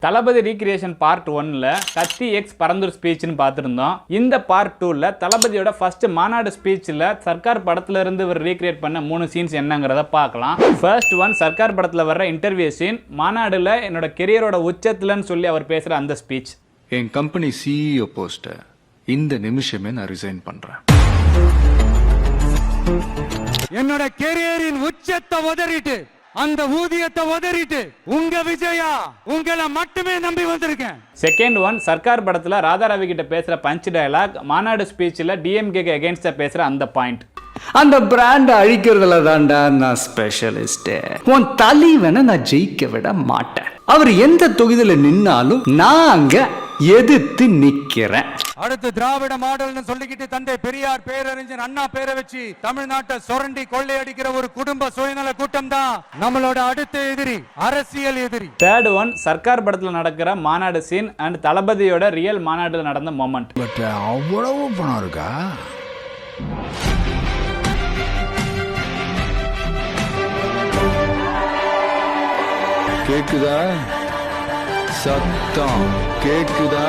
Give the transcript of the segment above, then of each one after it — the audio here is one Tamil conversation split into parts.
தளபதி ரீக்ரியேஷன் பார்ட் 1ல கத்தி எக்ஸ் பரந்தூர் ஸ்பீச்னு பார்த்துருந்தோம். இந்த பார்ட் 2ல தளபதியோட ஃபர்ஸ்ட் மாநாடு ஸ்பீச்சில் சர்க்கார் படத்துல இருந்து இவர் ரீக்ரியேட் பண்ண 3 சீன்ஸ் என்னங்கிறத பார்க்கலாம். ஃபர்ஸ்ட் ஒன், சர்க்கார் படத்துல வர்ற இன்டர்வியூ சீன். மாநாடுல என்னோட கெரியரோட உச்சத்துலன்னு சொல்லி அவர் பேசுற அந்த ஸ்பீச். என் கம்பெனி சிஇஓ போஸ்ட இந்த நிமிஷமே நான் ரிசைன் பண்றேன். என்னோட கெரியரின் உச்சத்தை உதறிட்டு அந்த ஊதியத்தை உதறிட்டு உங்க விஜயா உங்களை மட்டுமே நம்பி வந்திருக்கேன். செகண்ட் ஒன், சர்க்கார் படத்துல ராதாரவி கிட்ட பேசுற பஞ்ச் டயலாக். மாநாடு ஸ்பீச்ல டிஎம்கேக்கு அகைன்ஸ்டா பேசுற அந்த பாயிண்ட். அந்த பிராண்ட் அழிக்கிறதுல தான்டா நான் ஸ்பெஷலிஸ்ட். உன் தலைவனை நான் ஜெயிக்க விட மாட்டேன். அவர் எந்த தொகுதியில நின்னாலும் நான் அங்க எதிர்த்து நிக்கிறேன். அடுத்து திராவிட மாடல்னு சொல்லிக்கிட்டு தந்தை பெரியார் பேரறிஞர் அண்ணா பேரை வச்சு தமிழ்நாட்டை சுரண்டி கொள்ளையடிக்கிற ஒரு குடும்ப சுயநல கூட்டம் தான் நம்மளோட அடுத்த எதிரி, அரசியல் எதிரி. தேர்ட் ஒன், சர்க்கார் படத்துல நடக்கிற மாநாடு சீன் அண்ட் தளபதியோட ரியல் மாநாடுல நடந்த மொமெண்ட். பட் அவ்வளவு பணம் இருக்கா? கேக்குதா சத்தம்? கேக்குதா?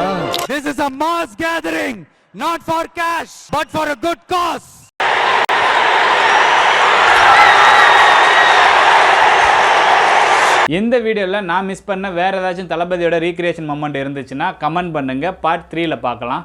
This is a mass gathering, not for cash, but for a good cause. இந்த வீடியோல நான் மிஸ் பண்ண வேற ஏதாச்சும் தளபதியோட ரீக்ரியேஷன் மொமெண்ட் இருந்துச்சுன்னா கமெண்ட் பண்ணுங்க. பார்ட் 3ல பார்க்கலாம்.